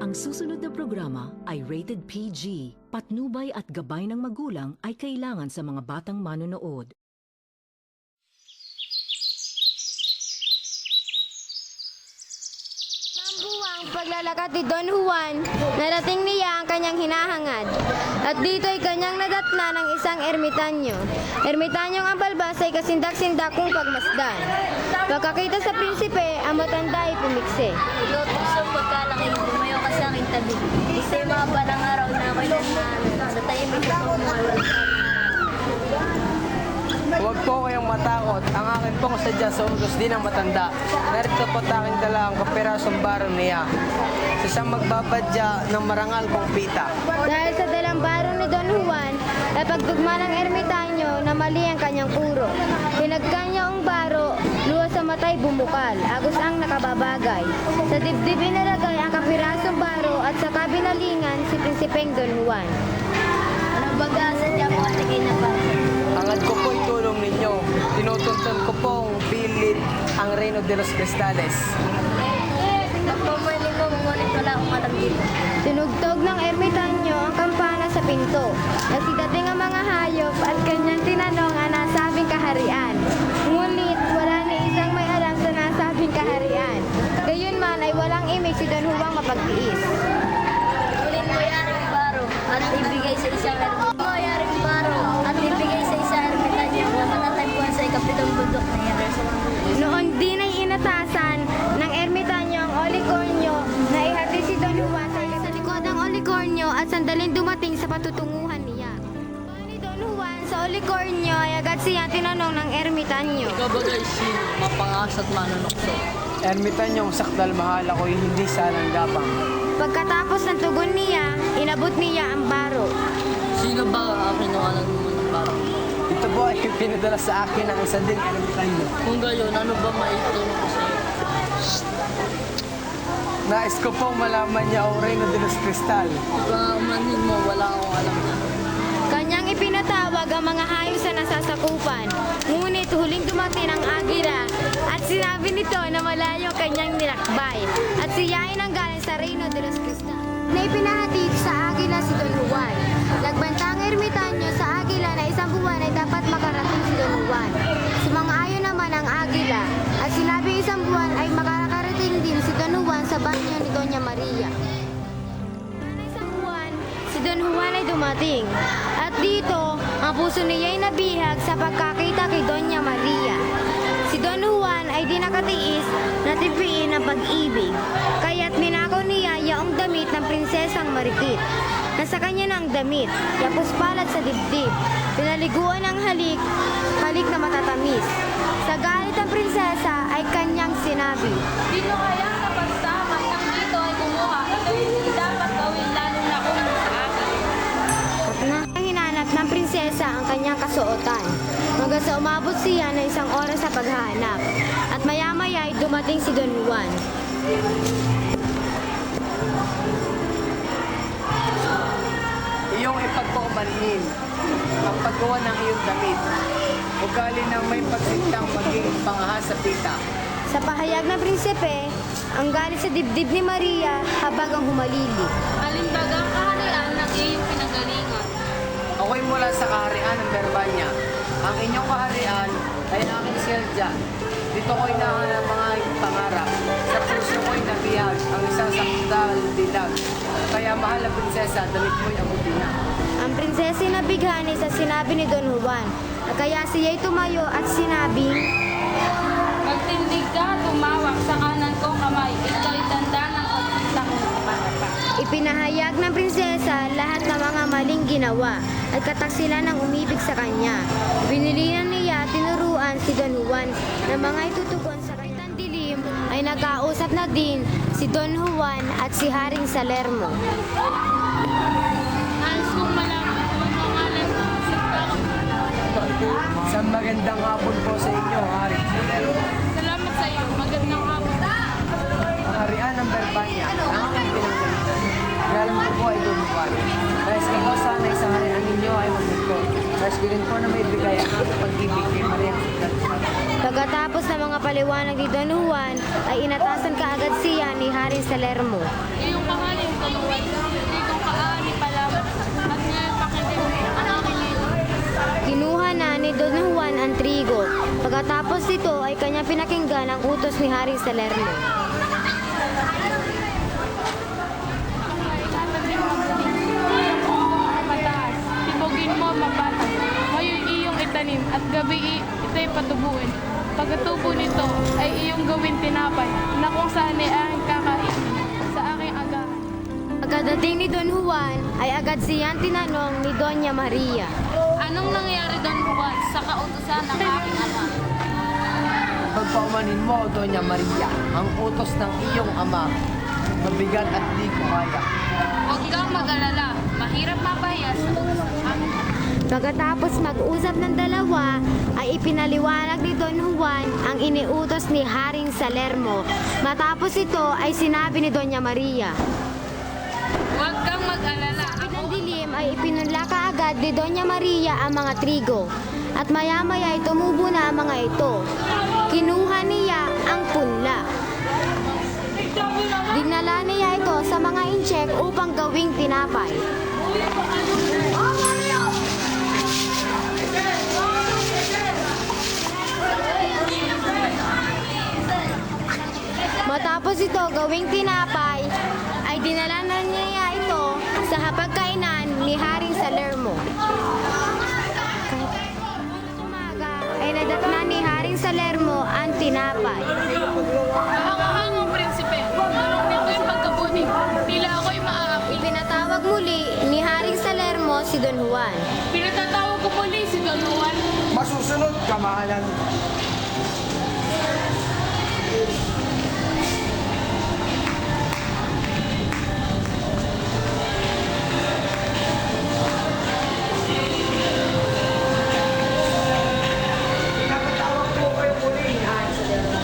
Ang susunod na programa ay rated PG. Patnubay at gabay ng magulang ay kailangan sa mga batang manonood. Mambuwang paglalakad ni Don Juan, narating niya ang kanyang hinahangad. At dito'y kanyang nadatna ng isang ermitanyo. Ermitanyong ang balbas ay kasindak-sindak kung pagmasdan. Pagkakita sa prinsipe, ang matanda ay pumiksi. Lotus yung pagkalaki, lumayo ka sa aking tabi. Isa yung mga balang araw na ako'y nananahan. Sa tahimik na po mo ay walang Huwag po kayong matakot. Ang akin pong sadya sa utos din ang matanda. Narito po't aking dala ang kapirasong baro niya. Sa siyang magbabadya ng marangal kong pita. Dahil sa dalang baro ni Don Juan, ay pagtugma ng ermitanyo na mali ang kanyang puro. Pinagkanya ang baro, luwa sa matay bumukal, agos ang nakababagay. Sa dibdib inalagay ang kapirasong baro at sa kabinalingan si Prinsipeng Don Juan. Ano baga sa tiyan mo at ikay na baro? Angad ko po'y tulong ninyo. Tinutuntun ko pong pilit ang Reino de los Cristales. Pagpapali mo, ngunit wala akong alam dito. Tinugtog ng ermitanyo ang kampana sa pinto. Nagsidating ang mga hayop at kanyang tinanong ang nasabing kaharian. Ngunit wala ni isang may alam sa nasabing kaharian. Gayunman ay walang imig si Don Juan mapagtiis. Kunin mo yaring baro at ibigay sa isang ermitanyo na matatagpuan sa ikapitong bundok na Jerusalem. Noon din ay inatasan ng ermitanyo ang olikornyo na ihati si Don Juan sa likod ng olikornyo at sandaling dumating sa patutunguhan niya. Ni Don Juan sa olikornyo ay agad siya tinanong ng ermitanyo. Ikaw ba guys, sino? Mapangas at manunokso. Ermitanyong sakdal mahal ako'y hindi salang gapang. Pagkatapos ng tugon niya, inabot niya ang baro. Sino ba ang kinuhanan mo ng barang? Ito po ay pinadala sa akin ng isa ding ermitanyo. Kung gayon, ano ba maitulong ko sa iyo? Nais ko pong malaman niya ang Reino de los Cristal. Ipangamanin mo, wala akong alam na. Kanyang ipinatawag ang mga hayop sa nasasakupan. Ngunit huling dumating ang agila at sinabi nito na malayo kanyang nilakbay at siya ay nanggaling sa Reino de los Cristal. Na ipinahatid sa agila si Don Juan. Nagbantang ermitanyo sa agila na isang buwan ay dapat makarating si Don Juan. Sumang-ayon naman ang agila at sinabi isang buwan ay makakarating din si Don Juan sa banyo ni Doña Maria. Isang buwan, si Don Juan ay dumating. At dito, ang puso niya ay nabihag sa pagkakita kay Doña Maria. Si Don Juan ay di nakatiis na tipiin ang pag-ibig. Kaya't ninakaw niya yaong damit ng prinsesang Maritit. Nasa kanya na ang damit, yapos palad sa dibdib. Pinaliguan ng halik, halik na matatamis. Sa galit ng prinsesa ay kanyang sinabi, Dito kaya kapag tama nang dito ay kumuha, ito hindi dapat gawin lalo na kung sa akin. na hinanap ng prinsesa ang kanyang kasuotan. Hanggang sa umabot siya ng isang oras sa paghahanap. At maya-maya ay dumating si Don Juan. Iyong ipagpaumanhin ang paggawa ng iyong damit. Ugali na may pagsintang maging pangahas sa pita. Sa pahayag ng prinsipe, ang galit sa dibdib ni Maria habang ang humalili. Halimbaga ang kaharian ng iyong pinagalingan. Ako'y mula sa kaharian ng Berbanya. Ang inyong kaharian ay aking selja. Dito ko'y nahanap mga pangarap. Sa puso ko'y nabihag ang isang sakdal dilag. Kaya mahal na prinsesa, damit mo'y abuti na. Ang prinsesa nabighani sa sinabi ni Don Juan. At kaya siya'y tumayo at sinabing, Magtindig ka, tumawak sa kanan kong kamay. Ito'y tanda ng pagkita kong kapatapa. ipinahayag ng prinsesa lahat ng mga maling ginawa at kataksilan ng umibig sa kanya. Binilihan niya tinuruan si Don Juan na mga itutugon sa kanyang dilim ay nagkausap na din si Don Juan at si Haring Salermo. Nais kong malaman kung ano ang alam ko sa tao. Sa magandang hapon po sa inyo, Hari. Salamat sa iyo. Magandang hapon. Ang harian ng Berbanya, ang aking pinanggalitan. Alam ko po ay Don Juan. Nais ko po sana sa harian ninyo ay maglingkod. Nais ko rin po na may bigay ang aking pag-ibig kay Maria Magdalena. Pagkatapos ng mga paliwanag ni Don Juan ay inatasan kaagad siya ni Haring Salermo. Iyong pangalan Pagkatapos nito ay kanya pinakinggan ang utos ni Haring Salerno. Mataas, tibugin mo mabata. Ngayon iyong itanim at gabi ito'y patubuin. Pagkatubo nito ay iyong gawin tinapay na kung saan ay aking kakain sa aking agahan. Pagkadating ni Don Juan ay agad siyang tinanong ni Doña Maria. Anong nangyari Don Juan sa kautusan ng aking ama? Pagpaumanin mo, Doña Maria, ang utos ng iyong ama. Mabigat at di ko kaya. Huwag kang mag-alala, mahirap mapaya sa utos ng aking ama. Pagkatapos mag-usap ng dalawa, ay ipinaliwanag ni Don Juan ang iniutos ni Haring Salermo. Matapos ito ay sinabi ni Doña Maria. Huwag kang mag-alala. Ng dilim ay ipinunla kaagad ni Doña Maria ang mga trigo. At maya-maya ay tumubo na ang mga ito. Kinuha niya ang punla. Dinala niya ito sa mga incheck upang gawing tinapay. Matapos ito gawing tinapay, ay dinala na niya ito sa hapagkainan ni Haring Salermo. Umaga ay nadatna ni Haring Salermo ang tinapay. Hangahangong prinsipe, tulong nito yung pagkabuti. Tila ako'y maaapi. Pinatawag muli ni Haring Salermo si Don Juan. Pinatatawag ko muli si Don Juan. Masusunod, kamahalan. Pinapatawag po kayo muli, Haring Salerno.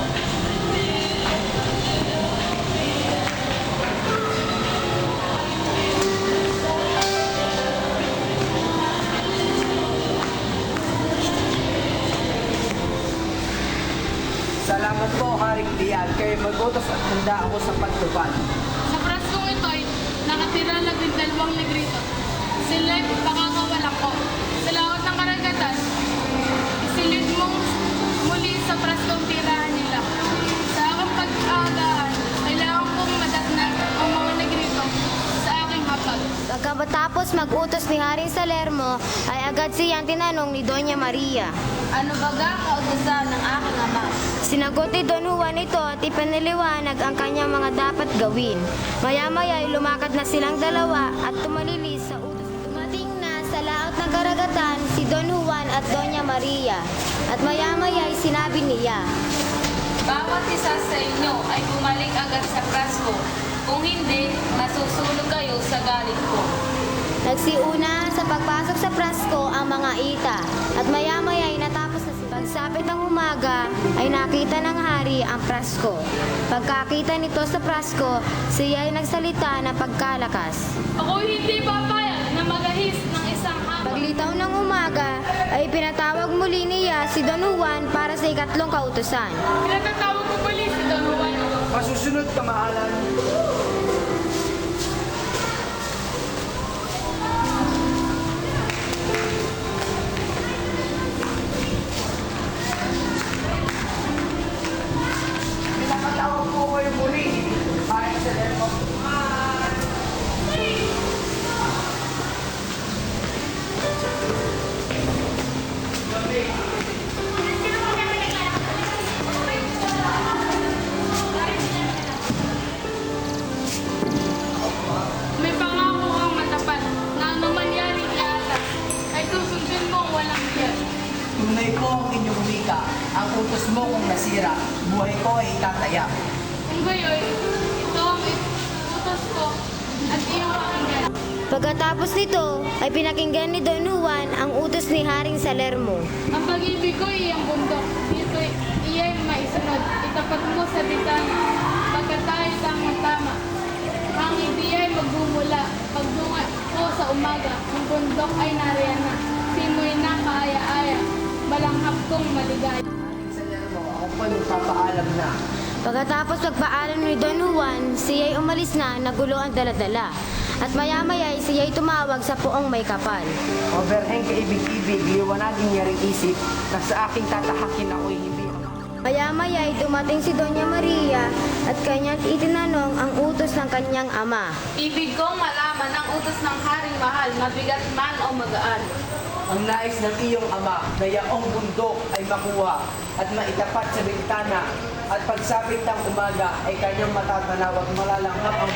Salamat po, Haring Dial. Kayo mag-utos at handa ako sa pagtupad. Sa praskong ito ay nakatira lang din 2 negrito. Sila'y pakakawalan ko. Sa laot ng karagatan, isilid mong muli sa praskong tirahan nila. Sa aking pag-aagahan, kailangan kong madatnan ang mga negrito sa aking hapag. Pagkatapos mag-utos ni Haring Salermo, ay agad siyang tinanong ni Doña Maria. Ano baga kautusan ng aking ama? Sinagot ni Don Juan ito at ipinaliwanag ang kanyang mga dapat gawin. Maya-maya ay lumakad na silang dalawa at tumalilis sa utos. Dumating na sa laot ng karagatan si Don Juan at Doña Maria. At maya-maya ay sinabi niya, Bawat isa sa inyo ay bumalik agad sa prasko. Kung hindi, masusunog kayo sa galit ko. nagsiuna sa pagpasok sa prasko ang mga ita. At maya-maya ay natapos na sila. Pagsapit ng umaga ay nakita ng hari ang prasko. Pagkakita nito sa prasko, siya ay nagsalita ng pagkalakas. Ako hindi papayag na magahis ng isang hapon. Paglitaw ng umaga, ay pinatawag muli niya si Don Juan para sa ikatlong kautusan. Pinatatawag ko muli si Don Juan. Masusunod, kamahalan. Pinapatawag po kayo muli, Haring Salerno. May pangako kang matapat na anumanyari iatas ay susundin mo ang walang biyan. Tunay ko ang inyong wika. Ang utos mo kung nasira, buhay ko ay itataya. Kung gayoy, ito ang utos ko at iyong pakinggan. Pagkatapos nito, ay pinakinggan ni Don Juan ang utos ni Haring Salermo. Ang pag-ibig ko iyang bundok. Dito iya'y maisunod. Itapat mo sa bitana. Pagkat tayo tamang-tama. Ang hindi ay magmumula. Pagdungat ko sa umaga, ang bundok ay nariyan na. Simoy na kaaya-aya. Malanghap kong maligaya. Haring Salerno, ako po nagpapaalam na. Pagkatapos magpaalam ni Don Juan, siya'y umalis na, nagulo ang daladala. At maya-maya ay siya'y tumawag sa puong may kapal. O berheng kaibig-ibig, liwanagin niya rin isip na sa aking tatahakin ako'y Maya-maya ay dumating si Doña Maria at kanyang itinanong ang utos ng kanyang ama. Ibig kong malaman ang utos ng haring mahal, mabigat man o magaan. Ang nais ng iyong ama na yaong bundok ay makuha at maitapat sa bintana at pagsapit ng umaga ay kanyang matatanaw at malalanghap ang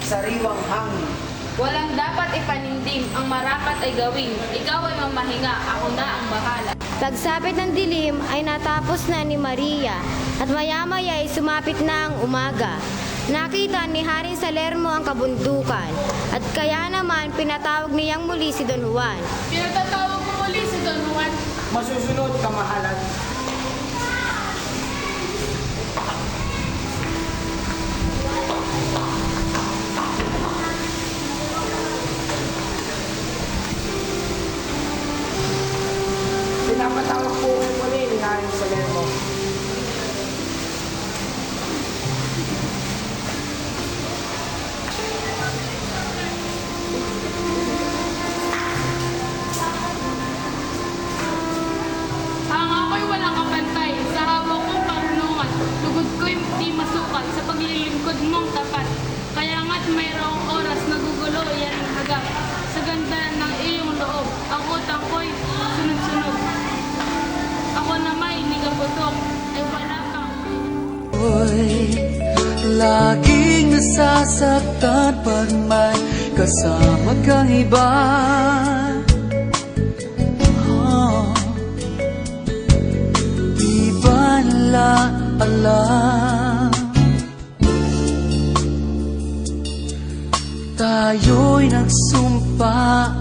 sariwang hangin. Walang dapat ipanindim, ang marapat ay gawin. Ikaw ay mamahinga, ako na ang bahala. Pagsapit ng dilim ay natapos na ni Maria at maya-maya ay sumapit na ang umaga. Nakita ni Haring Salermo ang kabundukan at kaya naman pinatawag niyang muli si Don Juan. Pinatatawag ko muli si Don Juan. Masusunod ka, mahalan. Pinapatawag po kayo muli ni Haring Salermo. Ang ako'y walang kapantay, sa hawak mong karunungan, lugod ko'y di masukat sa paglilingkod mong tapat. Kaya nga't mayroong oras nagugulo yan ang hagap. Sa ganda ng iyong loob, ang utang ko'y sunod-sunod. Ako na may nigaputok, ay wala kang Laging nasasaktan pag may kasama kang iba. Di ba nila alam tayo'y nagsumpaan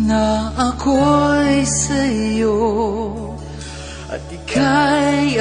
na ako'y sa'yo at ika'y